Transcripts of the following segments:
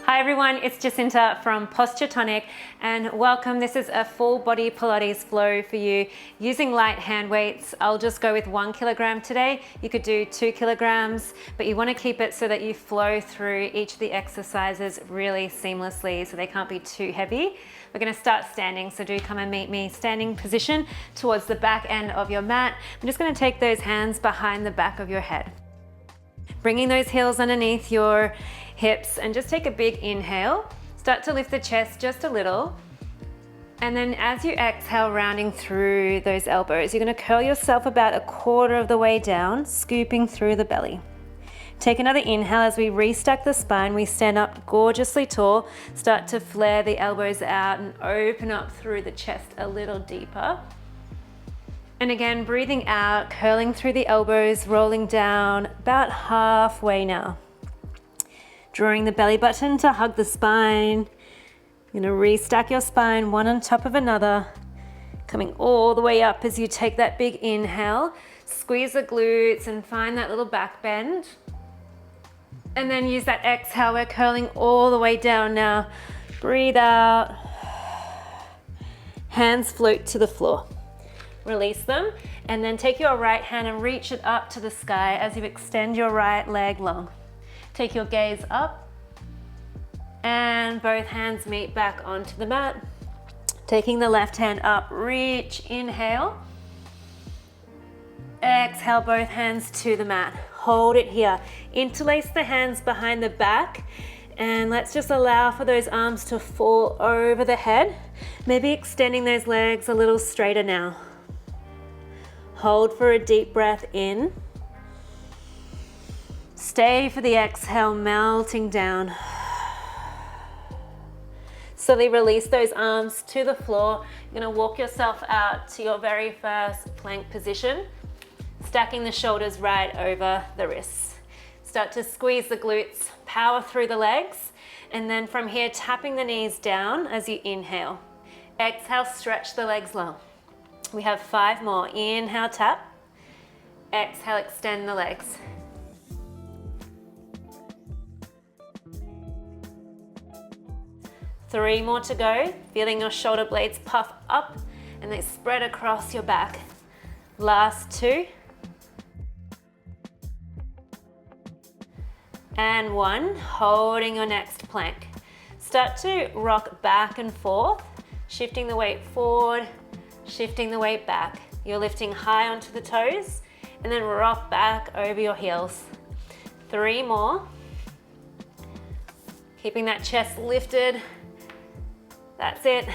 Hi everyone, it's Jacinta from Posture Tonic and welcome. This is a full body Pilates flow for you using light hand weights. I'll just go with 1 kilogram today. You could do 2 kilograms, but you want to keep it so that you flow through each of the exercises really seamlessly so they can't be too heavy. We're going to start standing, so do come and meet me. Standing position towards the back end of your mat. I'm just going to take those hands behind the back of your head. Bringing those heels underneath your hips and just take a big inhale. Start to lift the chest just a little. And then as you exhale, rounding through those elbows, you're going to curl yourself about 1/4 of the way down, scooping through the belly. Take another inhale as we restack the spine. We stand up gorgeously tall. Start to flare the elbows out and open up through the chest a little deeper. And again, breathing out, curling through the elbows, rolling down about halfway now. Drawing the belly button to hug the spine. You're gonna restack your spine one on top of another. Coming all the way up as you take that big inhale. Squeeze the glutes and find that little back bend. And then use that exhale, we're curling all the way down now. Breathe out. Hands float to the floor. Release them, and then take your right hand and reach it up to the sky as you extend your right leg long. Take your gaze up, and both hands meet back onto the mat. Taking the left hand up, reach, inhale. Exhale, both hands to the mat. Hold it here. Interlace the hands behind the back, and let's just allow for those arms to fall over the head. Maybe extending those legs a little straighter now. Hold for a deep breath in. Stay for the exhale, melting down. Slowly release those arms to the floor. You're gonna walk yourself out to your very first plank position, stacking the shoulders right over the wrists. Start to squeeze the glutes, power through the legs, and then from here, tapping the knees down as you inhale. Exhale, stretch the legs long. We have 5 more. Inhale, tap. Exhale, extend the legs. Three more to go. Feeling your shoulder blades puff up and they spread across your back. Last 2. And 1. Holding your next plank. Start to rock back and forth, shifting the weight forward, shifting the weight back. You're lifting high onto the toes and then rock back over your heels. 3 more. Keeping that chest lifted. That's it.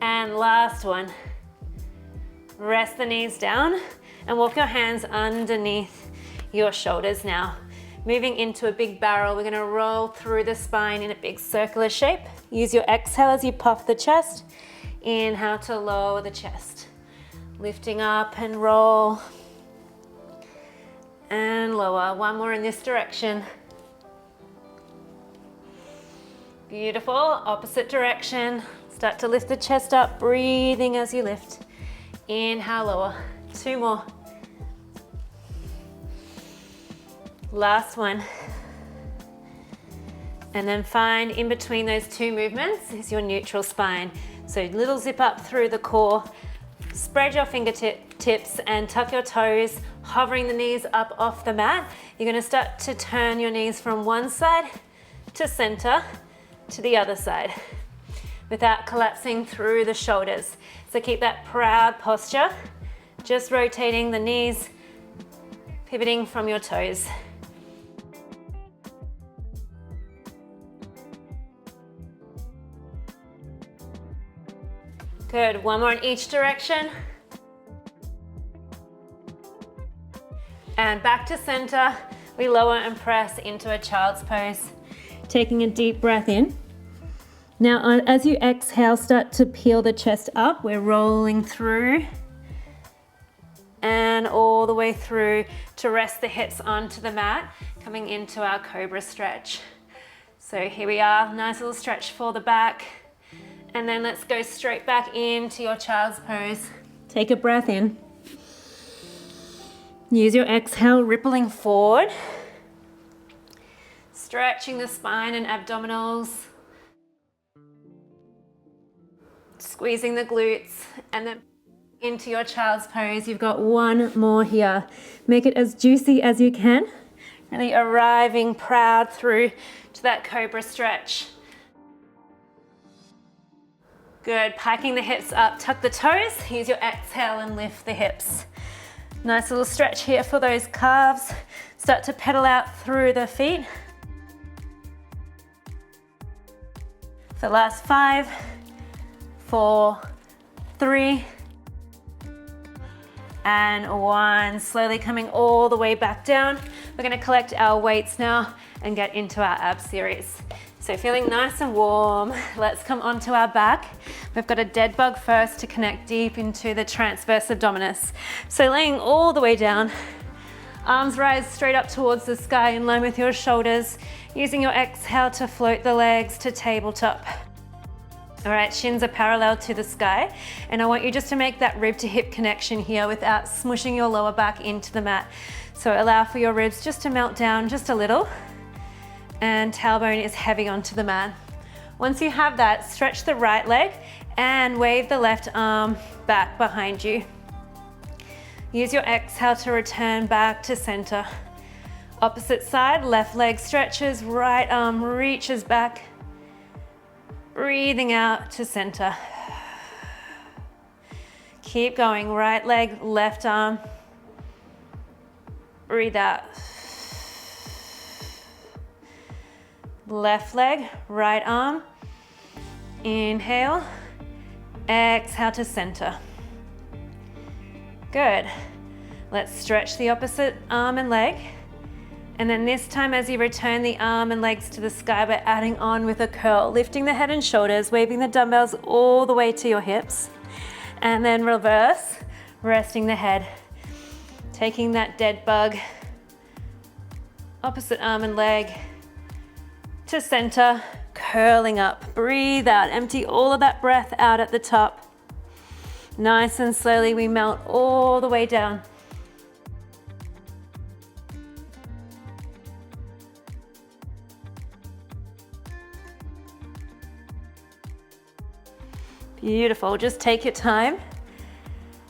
And last one. Rest the knees down and walk your hands underneath your shoulders now. Moving into a big barrel, we're gonna roll through the spine in a big circular shape. Use your exhale as you puff the chest. Inhale to lower the chest. Lifting up and roll. And lower. 1 more in this direction. Beautiful. Opposite direction. Start to lift the chest up, breathing as you lift. Inhale, lower. 2 more. Last one. And then find in between those 2 movements is your neutral spine. So little zip up through the core, spread your fingertips and tuck your toes, hovering the knees up off the mat. You're gonna start to turn your knees from one side to center to the other side without collapsing through the shoulders. So keep that proud posture, just rotating the knees, pivoting from your toes. Good, 1 more in each direction. And back to center. We lower and press into a child's pose. Taking a deep breath in. Now, as you exhale, start to peel the chest up. We're rolling through and all the way through to rest the hips onto the mat, coming into our cobra stretch. So here we are, nice little stretch for the back. And then let's go straight back into your child's pose. Take a breath in. Use your exhale, rippling forward. Stretching the spine and abdominals. Squeezing the glutes, and then into your child's pose. You've got one more here. Make it as juicy as you can. Really arriving proud through to that cobra stretch. Good, packing the hips up, tuck the toes, use your exhale and lift the hips. Nice little stretch here for those calves. Start to pedal out through the feet. For the last 5, 4, 3, and 1. Slowly coming all the way back down. We're gonna collect our weights now and get into our ab series. So feeling nice and warm, let's come onto our back. We've got a dead bug first to connect deep into the transverse abdominis. So laying all the way down, arms rise straight up towards the sky in line with your shoulders, using your exhale to float the legs to tabletop. All right, shins are parallel to the sky, and I want you just to make that rib to hip connection here without smushing your lower back into the mat. So allow for your ribs just to melt down just a little, and tailbone is heavy onto the mat. Once you have that, stretch the right leg and wave the left arm back behind you. Use your exhale to return back to center. Opposite side, left leg stretches, right arm reaches back. Breathing out to center. Keep going, right leg, left arm. Breathe out. Left leg, right arm. Inhale, exhale to center. Good. Let's stretch the opposite arm and leg. And then this time as you return the arm and legs to the sky, we're adding on with a curl, lifting the head and shoulders, waving the dumbbells all the way to your hips. And then reverse, resting the head. Taking that dead bug, opposite arm and leg to center, curling up. Breathe out, empty all of that breath out at the top. Nice and slowly we melt all the way down. Beautiful, just take your time.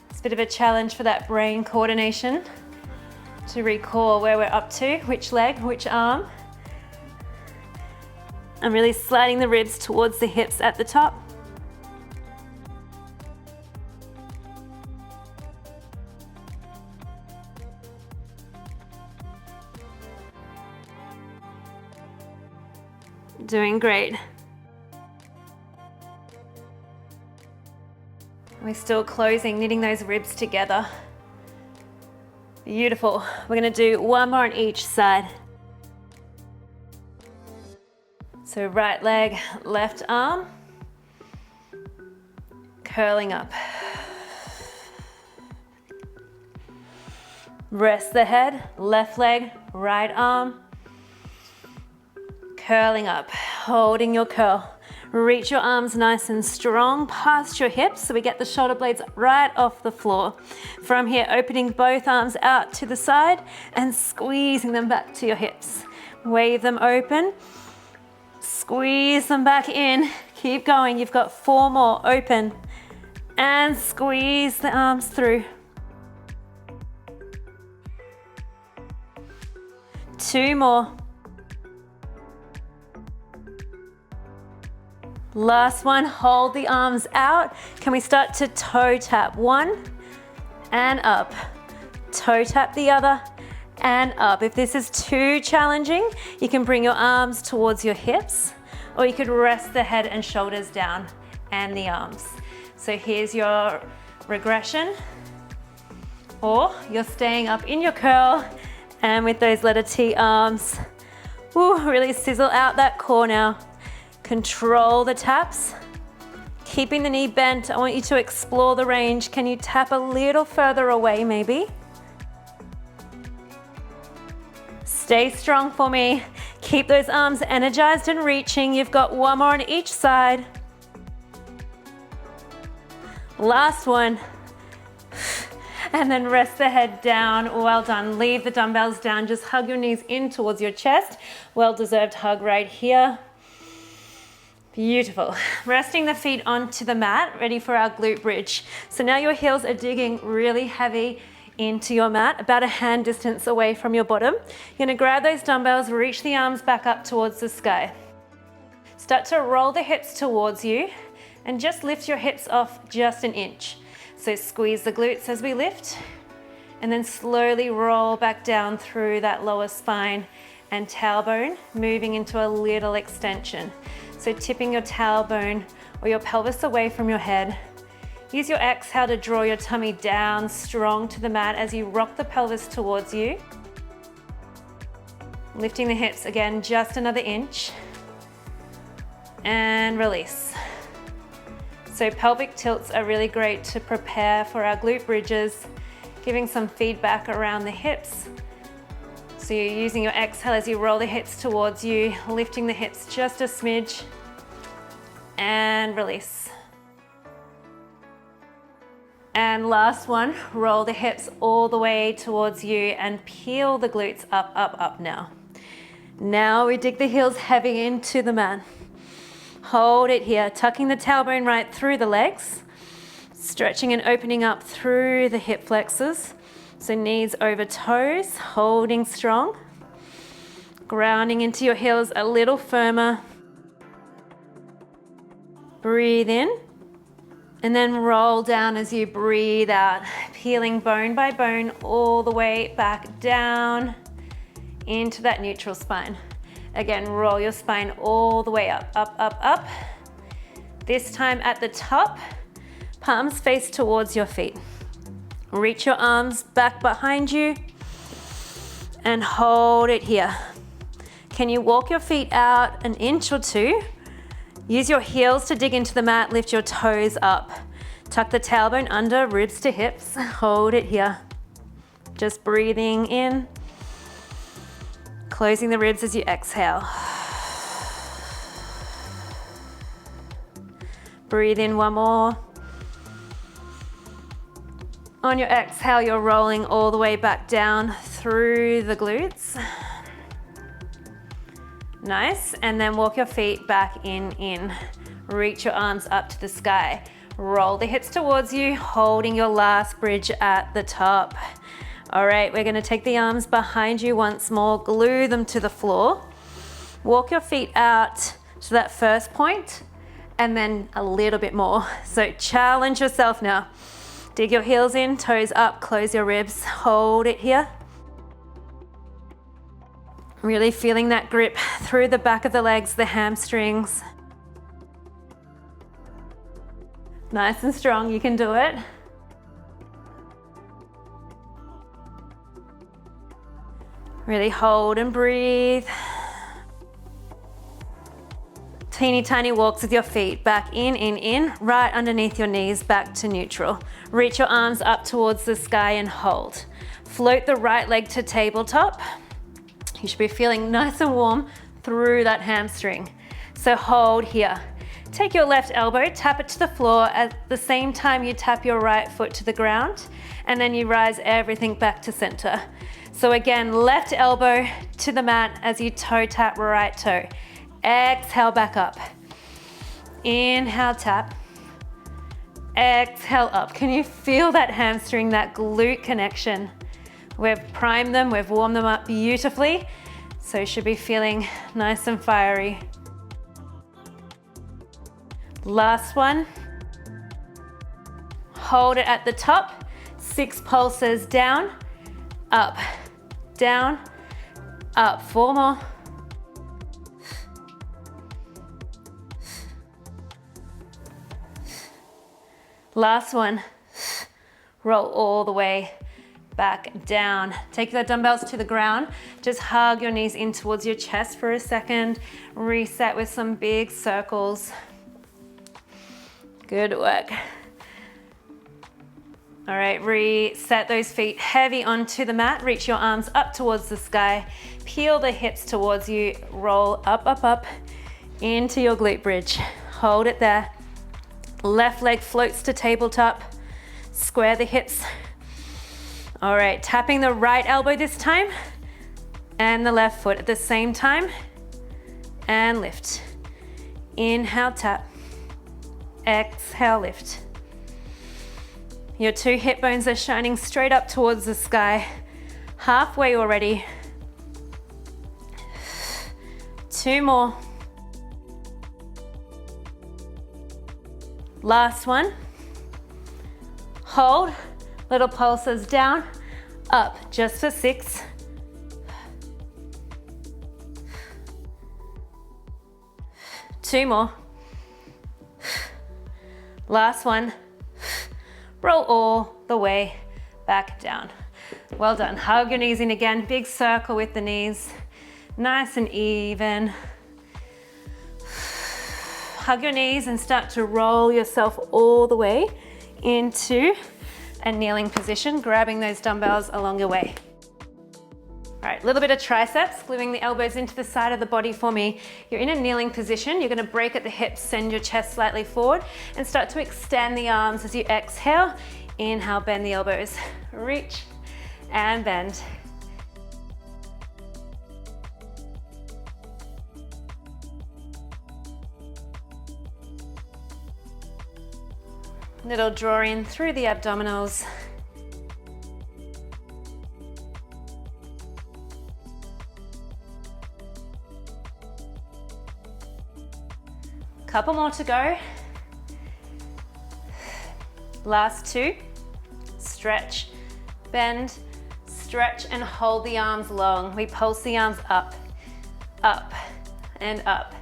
It's a bit of a challenge for that brain coordination to recall where we're up to, which leg, which arm. I'm really sliding the ribs towards the hips at the top. Doing great. We're still closing, knitting those ribs together. Beautiful. We're gonna do one more on each side. So right leg, left arm, curling up. Rest the head, left leg, right arm, curling up, holding your curl. Reach your arms nice and strong past your hips so we get the shoulder blades right off the floor. From here, opening both arms out to the side and squeezing them back to your hips. Wave them open, squeeze them back in. Keep going, you've got 4 more. Open and squeeze the arms through. 2 more. Last one, hold the arms out. Can we start to toe tap? 1 and up. Toe tap the other and up. If this is too challenging, you can bring your arms towards your hips, or you could rest the head and shoulders down and the arms. So here's your regression, or you're staying up in your curl and with those letter T arms. Ooh, really sizzle out that core now. Control the taps. Keeping the knee bent, I want you to explore the range. Can you tap a little further away maybe? Stay strong for me. Keep those arms energized and reaching. You've got 1 more on each side. Last one. And then rest the head down. Well done. Leave the dumbbells down. Just hug your knees in towards your chest. Well-deserved hug right here. Beautiful. Resting the feet onto the mat, ready for our glute bridge. So now your heels are digging really heavy into your mat, about a hand distance away from your bottom. You're gonna grab those dumbbells, reach the arms back up towards the sky. Start to roll the hips towards you and just lift your hips off just an inch. So squeeze the glutes as we lift and then slowly roll back down through that lower spine and tailbone, moving into a little extension. So tipping your tailbone or your pelvis away from your head. Use your exhale to draw your tummy down strong to the mat as you rock the pelvis towards you. Lifting the hips again, just another inch. And release. So pelvic tilts are really great to prepare for our glute bridges, giving some feedback around the hips. So you're using your exhale as you roll the hips towards you, lifting the hips just a smidge, and release. And last one, roll the hips all the way towards you and peel the glutes up, up, up now. Now we dig the heels heavy into the mat. Hold it here, tucking the tailbone right through the legs, stretching and opening up through the hip flexors. So knees over toes, holding strong. Grounding into your heels a little firmer. Breathe in. And then roll down as you breathe out, peeling bone by bone all the way back down into that neutral spine. Again, roll your spine all the way up, up, up, up. This time at the top, palms face towards your feet. Reach your arms back behind you and hold it here. Can you walk your feet out an inch or two? Use your heels to dig into the mat, lift your toes up. Tuck the tailbone under, ribs to hips. Hold it here. Just breathing in. Closing the ribs as you exhale. Breathe in one more. On your exhale, you're rolling all the way back down through the glutes. Nice, and then walk your feet back in. Reach your arms up to the sky. Roll the hips towards you, holding your last bridge at the top. All right, we're gonna take the arms behind you once more, glue them to the floor. Walk your feet out to that first point, and then a little bit more. So challenge yourself now. Dig your heels in, toes up, close your ribs, hold it here. Really feeling that grip through the back of the legs, the hamstrings. Nice and strong, you can do it. Really hold and breathe. Teeny tiny walks with your feet back in, right underneath your knees, back to neutral. Reach your arms up towards the sky and hold. Float the right leg to tabletop. You should be feeling nice and warm through that hamstring. So hold here. Take your left elbow, tap it to the floor at the same time you tap your right foot to the ground, and then you rise everything back to center. So again, left elbow to the mat as you toe tap right toe. Exhale back up. Inhale, tap. Exhale up. Can you feel that hamstring, that glute connection? We've primed them, we've warmed them up beautifully, so you should be feeling nice and fiery. Last one. Hold it at the top. 6 pulses down, up, down, up. 4 more. Last one. Roll all the way back down. Take the dumbbells to the ground. Just hug your knees in towards your chest for a second. Reset with some big circles. Good work. All right, reset those feet heavy onto the mat. Reach your arms up towards the sky. Peel the hips towards you. Roll up, up, up into your glute bridge. Hold it there. Left leg floats to tabletop. Square the hips. All right, tapping the right elbow this time and the left foot at the same time, and lift. Inhale, tap. Exhale, lift. Your 2 hip bones are shining straight up towards the sky. Halfway already. 2 more. Last one. Hold. Little pulses down, up, just for 6. 2 more. Last one. Roll all the way back down. Well done. Hug your knees in again. Big circle with the knees. Nice and even. Hug your knees and start to roll yourself all the way into a kneeling position, grabbing those dumbbells along your way. All right, a little bit of triceps, gluing the elbows into the side of the body for me. You're in a kneeling position. You're gonna break at the hips, send your chest slightly forward, and start to extend the arms as you exhale. Inhale, bend the elbows. Reach and bend. Little draw in through the abdominals. Couple more to go. Last 2. Stretch, bend, stretch, and hold the arms long. We pulse the arms up, up, and up.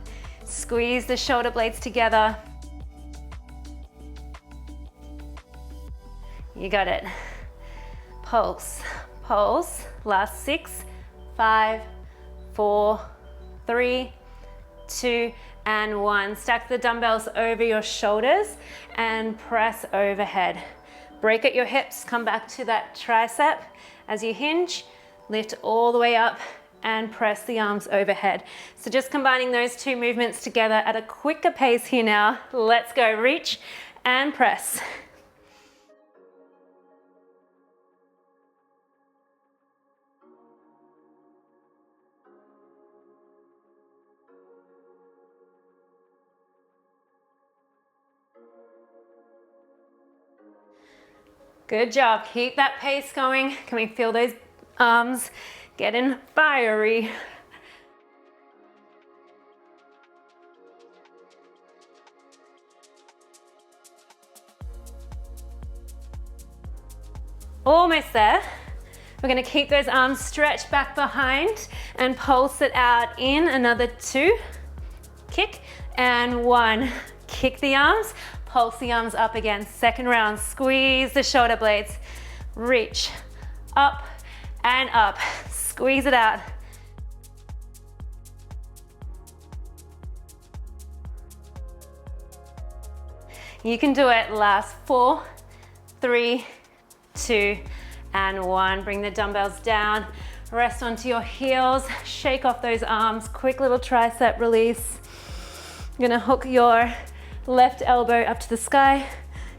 Squeeze the shoulder blades together. You got it. Pulse, pulse. Last 6, 5, 4, 3, 2, and 1. Stack the dumbbells over your shoulders and press overhead. Break at your hips, come back to that tricep. As you hinge, lift all the way up and press the arms overhead. So just combining those 2 movements together at a quicker pace here now. Let's go. Reach and press. Good job. Keep that pace going. Can we feel those arms getting fiery? Almost there. We're going to keep those arms stretched back behind and pulse it out in. Another 2. Kick and 1. Kick the arms. Pulse the arms up again. Second round, squeeze the shoulder blades. Reach, up and up. Squeeze it out. You can do it. Last 4, 3, 2, and 1. Bring the dumbbells down. Rest onto your heels. Shake off those arms. Quick little tricep release. You're gonna hook your left elbow up to the sky,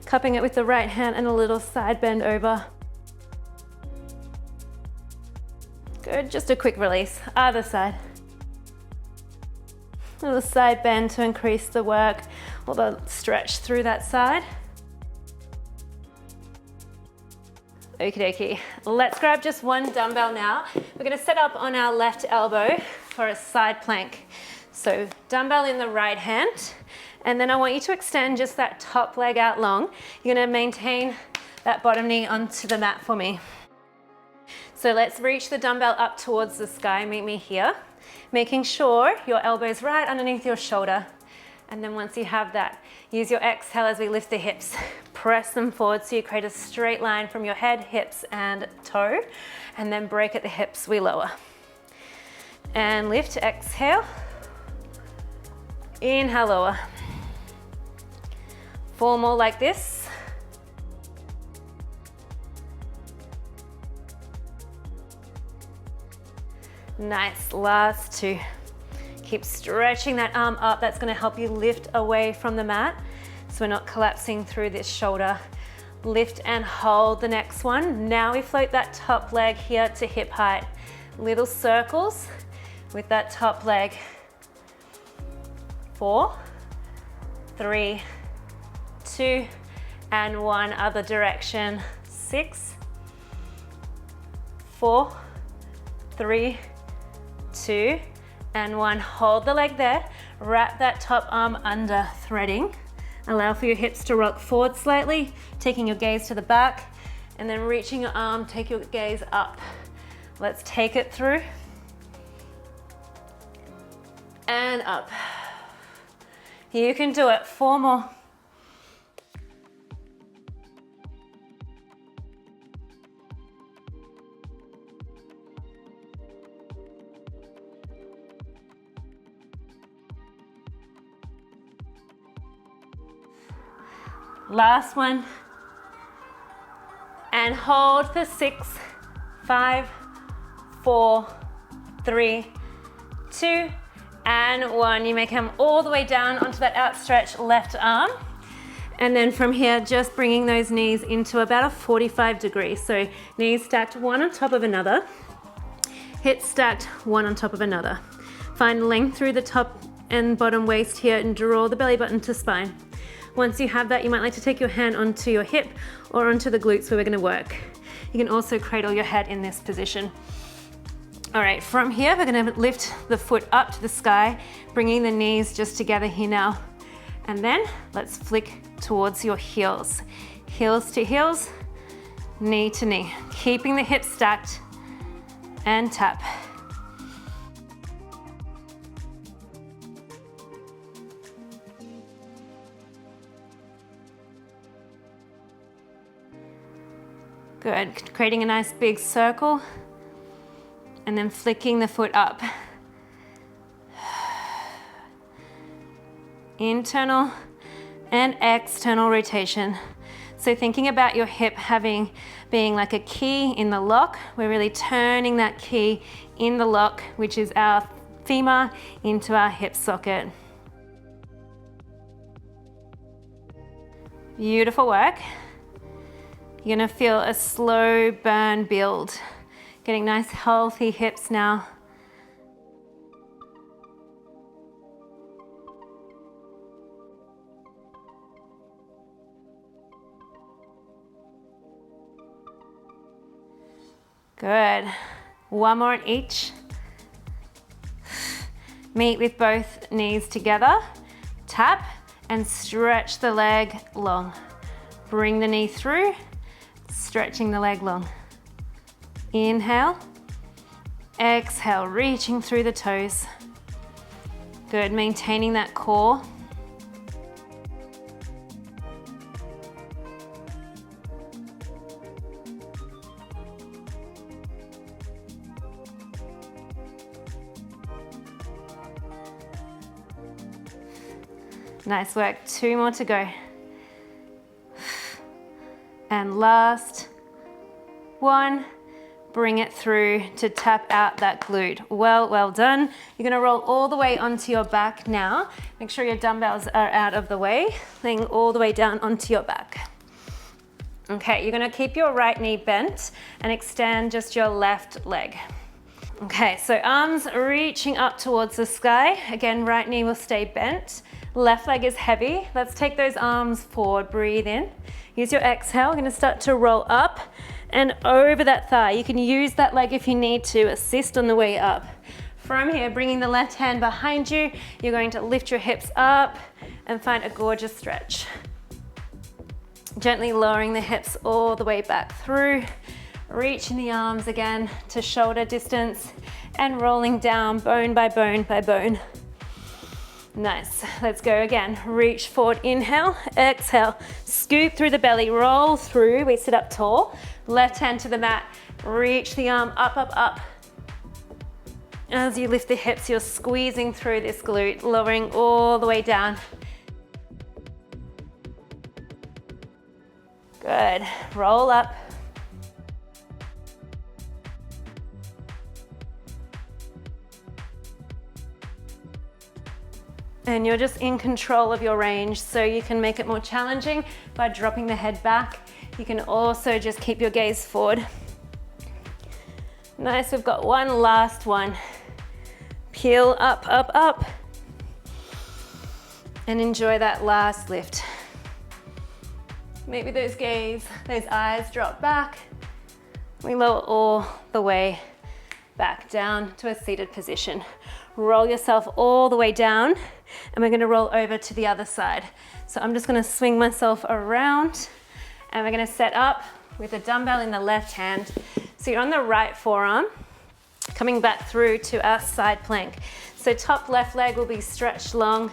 cupping it with the right hand and a little side bend over. Good, just a quick release. Other side. A little side bend to increase the work or the stretch through that side. Okie dokie. Let's grab just 1 dumbbell now. We're gonna set up on our left elbow for a side plank. So dumbbell in the right hand. And then I want you to extend just that top leg out long. You're gonna maintain that bottom knee onto the mat for me. So let's reach the dumbbell up towards the sky. Meet me here. Making sure your elbow's right underneath your shoulder. And then once you have that, use your exhale as we lift the hips. Press them forward so you create a straight line from your head, hips, and toe. And then break at the hips, we lower. And lift, exhale. Inhale, lower. 4 more like this. Nice, last 2. Keep stretching that arm up. That's gonna help you lift away from the mat so we're not collapsing through this shoulder. Lift and hold the next one. Now we float that top leg here to hip height. Little circles with that top leg. 4, 3, 2, and 1. Other direction. 6, 4, 3, 2, and 1. Hold the leg there. Wrap that top arm under, threading. Allow for your hips to rock forward slightly, taking your gaze to the back, and then reaching your arm, take your gaze up. Let's take it through. And up. You can do it. 4 more. Last one. And hold for 6, 5, 4, 3, 2, and 1. You may come all the way down onto that outstretched left arm. And then from here, just bringing those knees into about a 45 degrees. So knees stacked one on top of another. Hips stacked one on top of another. Find length through the top and bottom waist here and draw the belly button to spine. Once you have that, you might like to take your hand onto your hip or onto the glutes where we're going to work. You can also cradle your head in this position. All right, from here, we're going to lift the foot up to the sky, bringing the knees just together here now. And then let's flick towards your heels. Heels to heels, knee to knee. Keeping the hips stacked and tap. Good, creating a nice big circle and then flicking the foot up. Internal and external rotation. So thinking about your hip being like a key in the lock, we're really turning that key in the lock, which is our femur, into our hip socket. Beautiful work. You're gonna feel a slow burn build. Getting nice healthy hips now. Good. One more on each. Meet with both knees together. Tap and stretch the leg long. Bring the knee through. Stretching the leg long. Inhale, exhale, reaching through the toes. Good, maintaining that core. Nice work, 2 more to go. And last one, bring it through to tap out that glute. Well done. You're gonna roll all the way onto your back now. Make sure your dumbbells are out of the way, laying all the way down onto your back. Okay, you're gonna keep your right knee bent and extend just your left leg. Okay, so arms reaching up towards the sky. Again, right knee will stay bent. Left leg is heavy. Let's take those arms forward, breathe in. Use your exhale, we're gonna start to roll up and over that thigh. You can use that leg if you need to assist on the way up. From here, bringing the left hand behind you, you're going to lift your hips up and find a gorgeous stretch. Gently lowering the hips all the way back through, reaching the arms again to shoulder distance and rolling down bone by bone by bone. Nice, let's go again. Reach forward, inhale, exhale, scoop through the belly, roll through, we sit up tall. Left hand to the mat, reach the arm up, up, up. As you lift the hips, you're squeezing through this glute, lowering all the way down. Good, roll up. And you're just in control of your range, so you can make it more challenging by dropping the head back. You can also just keep your gaze forward. Nice, we've got one last one. Peel up, up, up. And enjoy that last lift. Maybe those eyes drop back. We lower all the way back down to a seated position. Roll yourself all the way down, and we're gonna roll over to the other side. So I'm just gonna swing myself around, and we're gonna set up with a dumbbell in the left hand. So you're on the right forearm, coming back through to our side plank. So top left leg will be stretched long.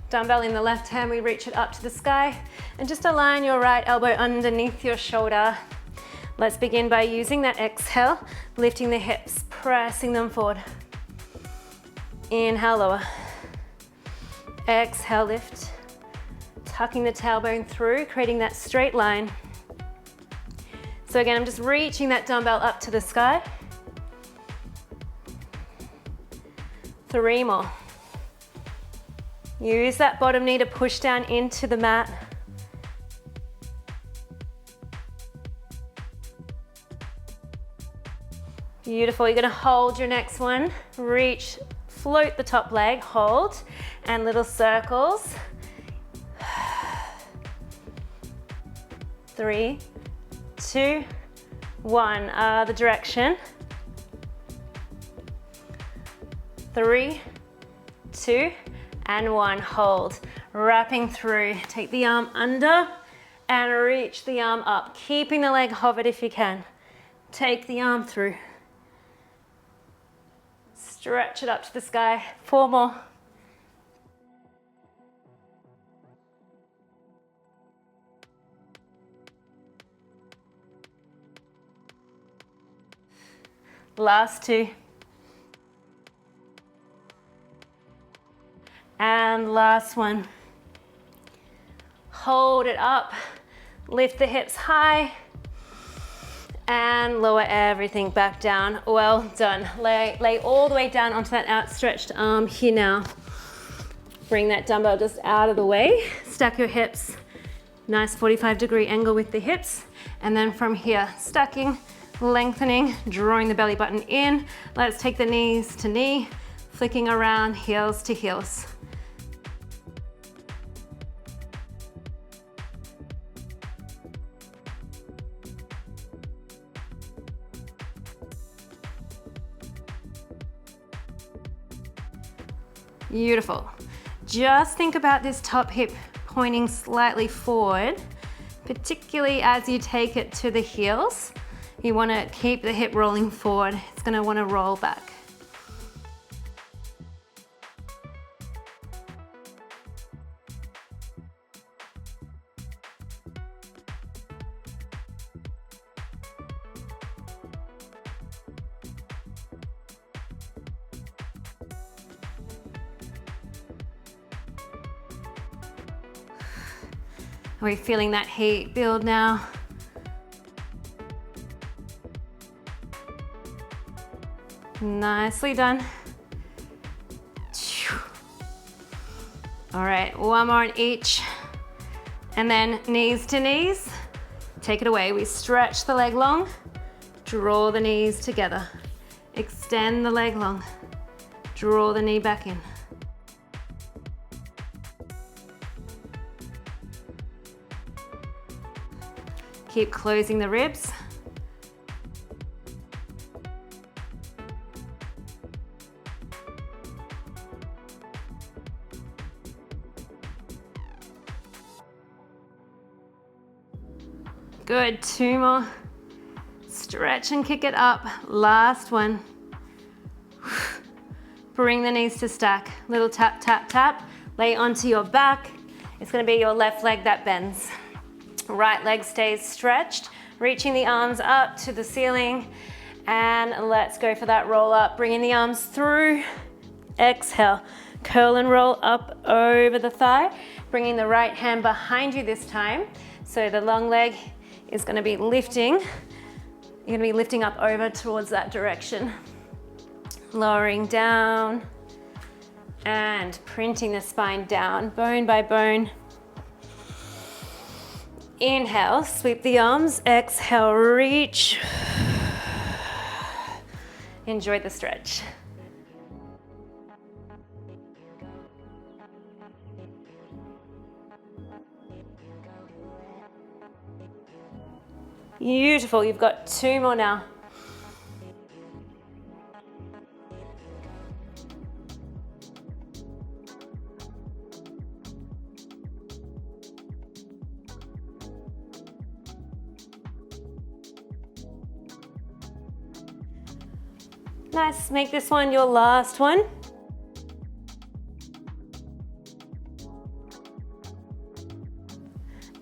Dumbbell in the left hand, we reach it up to the sky, and just align your right elbow underneath your shoulder. Let's begin by using that exhale, lifting the hips, pressing them forward. Inhale, lower. Exhale, lift. Tucking the tailbone through, creating that straight line. So again, I'm just reaching that dumbbell up to the sky. 3 more. Use that bottom knee to push down into the mat. Beautiful, you're gonna hold your next one. Reach, float the top leg, hold, and little circles. 3, 2, 1, other direction. 3, 2, and 1, hold. Wrapping through, take the arm under and reach the arm up, keeping the leg hovered if you can. Take the arm through. Stretch it up to the sky. 4 more. Last 2. And last one. Hold it up. Lift the hips high. And lower everything back down. Well done. Lay all the way down onto that outstretched arm here now. Bring that dumbbell just out of the way. Stack your hips. Nice 45-degree angle with the hips. And then from here, stacking, lengthening, drawing the belly button in. Let's take the knees to knee, flicking around, heels to heels. Beautiful. Just think about this top hip pointing slightly forward, particularly as you take it to the heels. You want to keep the hip rolling forward. It's going to want to roll back. Are we feeling that heat build now? Nicely done. All right, 1 more on each. And then knees to knees. Take it away. We stretch the leg long, draw the knees together. Extend the leg long, draw the knee back in. Keep closing the ribs. Good, 2 more. Stretch and kick it up. Last one. Bring the knees to stack. Little tap, tap, tap. Lay onto your back. It's gonna be your left leg that bends. Right leg stays stretched, reaching the arms up to the ceiling. And let's go for that roll up. Bringing the arms through. Exhale. Curl and roll up over the thigh. Bringing the right hand behind you this time. So the long leg is going to be lifting. You're going to be lifting up over towards that direction. Lowering down and printing the spine down, bone by bone. Inhale, sweep the arms. Exhale, reach. Enjoy the stretch. Beautiful, you've got 2 more now. Nice, make this one your last one.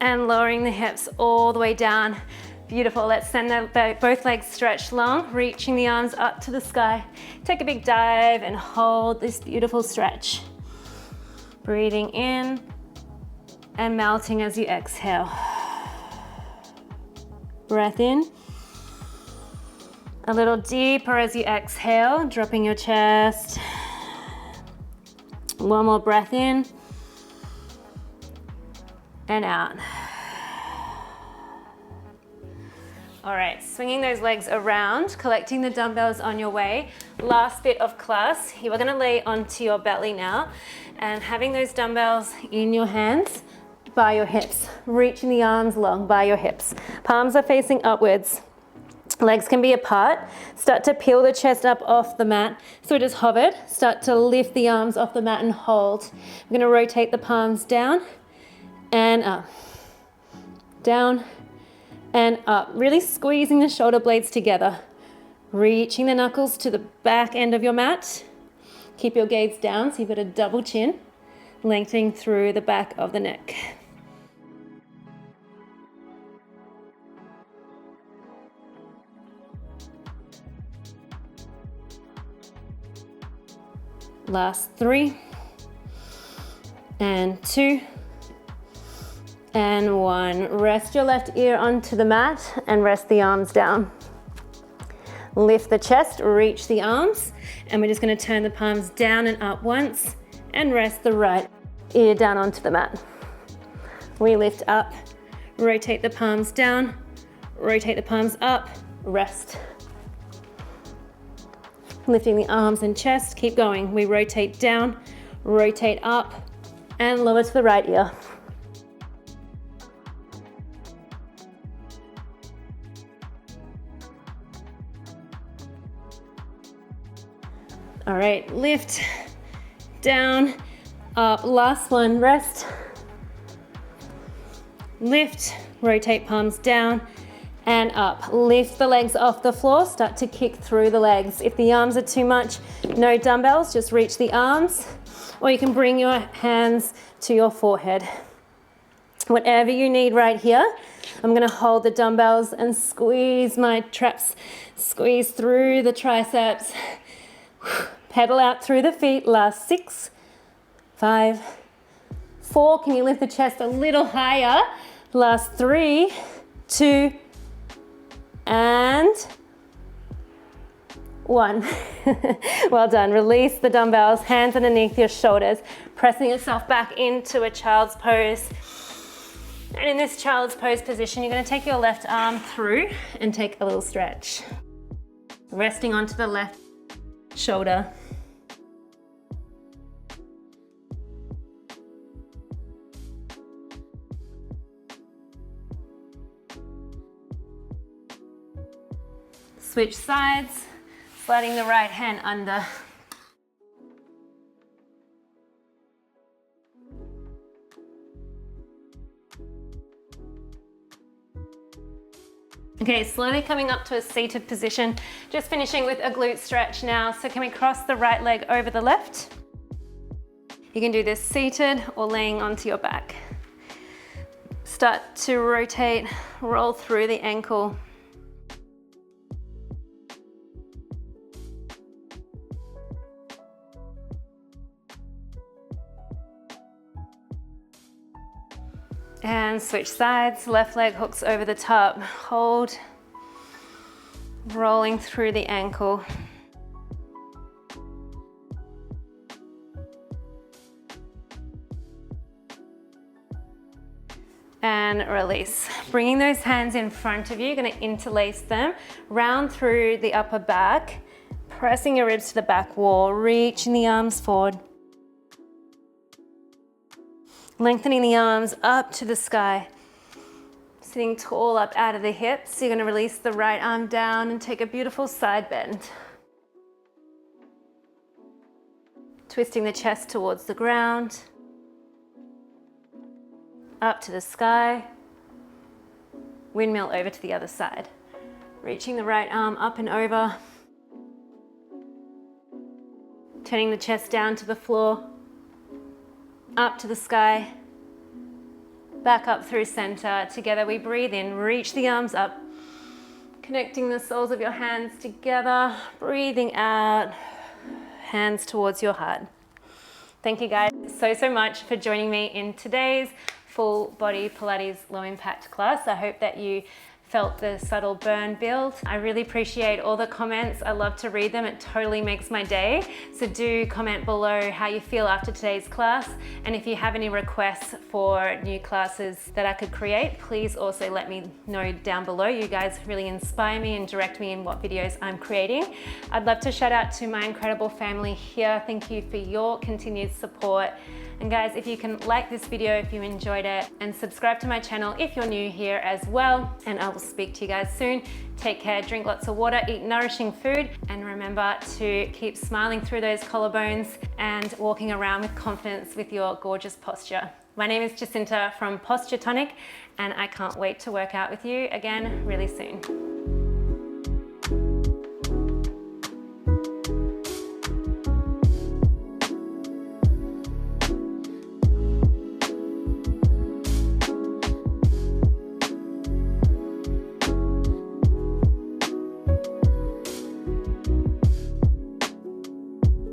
And lowering the hips all the way down. Beautiful, let's send both legs stretched long, reaching the arms up to the sky. Take a big dive and hold this beautiful stretch. Breathing in and melting as you exhale. Breath in. A little deeper as you exhale, dropping your chest. One more breath in and out. All right, swinging those legs around, collecting the dumbbells on your way. Last bit of class, you are gonna lay onto your belly now and having those dumbbells in your hands by your hips, reaching the arms long by your hips. Palms are facing upwards. Legs can be apart. Start to peel the chest up off the mat. So just hovered. Start to lift the arms off the mat and hold. We're gonna rotate the palms down and up. Down and up. Really squeezing the shoulder blades together. Reaching the knuckles to the back end of your mat. Keep your gaze down so you've got a double chin. Lengthening through the back of the neck. Last 3 and 2 and 1. Rest your left ear onto the mat and rest the arms down. Lift the chest, reach the arms, and we're just going to turn the palms down and up once and rest the right ear down onto the mat. We lift up, rotate the palms down, rotate the palms up, rest. Lifting the arms and chest, keep going. We rotate down, rotate up, and lower to the right ear. All right, lift, down, up, last one, rest. Lift, rotate palms down, and up. Lift the legs off the floor, start to kick through the legs. If the arms are too much, no dumbbells, just reach the arms, or you can bring your hands to your forehead. Whatever you need right here. I'm gonna hold the dumbbells and squeeze my traps, squeeze through the triceps. Pedal out through the feet, last 6, 5, 4. Can you lift the chest a little higher? Last 3, 2, and 1. Well done. Release the dumbbells, hands underneath your shoulders, pressing yourself back into a child's pose. And in this child's pose position, you're going to take your left arm through and take a little stretch. Resting onto the left shoulder. Switch sides, sliding the right hand under. Okay, slowly coming up to a seated position, just finishing with a glute stretch now. So can we cross the right leg over the left? You can do this seated or laying onto your back. Start to rotate, roll through the ankle. And switch sides, left leg hooks over the top, hold, rolling through the ankle. and release. Bringing those hands in front of you, you're gonna interlace them, round through the upper back, pressing your ribs to the back wall, reaching the arms forward. Lengthening the arms up to the sky. Sitting tall up out of the hips. You're gonna release the right arm down and take a beautiful side bend. Twisting the chest towards the ground. Up to the sky. Windmill over to the other side. Reaching the right arm up and over. Turning the chest down to the floor. Up to the sky. Back up through center. Together we breathe in, reach the arms up. Connecting the soles of your hands together. Breathing out, hands towards your heart. Thank you guys so much for joining me in today's full body Pilates low impact class. I hope that you felt the subtle burn build. I really appreciate all the comments. I love to read them. It totally makes my day. So do comment below how you feel after today's class. And if you have any requests for new classes that I could create, please also let me know down below. You guys really inspire me and direct me in what videos I'm creating. I'd love to shout out to my incredible family here. Thank you for your continued support. And guys, if you can like this video if you enjoyed it, and subscribe to my channel if you're new here as well. And I will speak to you guys soon. Take care, drink lots of water, eat nourishing food, and remember to keep smiling through those collarbones and walking around with confidence with your gorgeous posture. My name is Jacinta from Posture Tonic, and I can't wait to work out with you again really soon.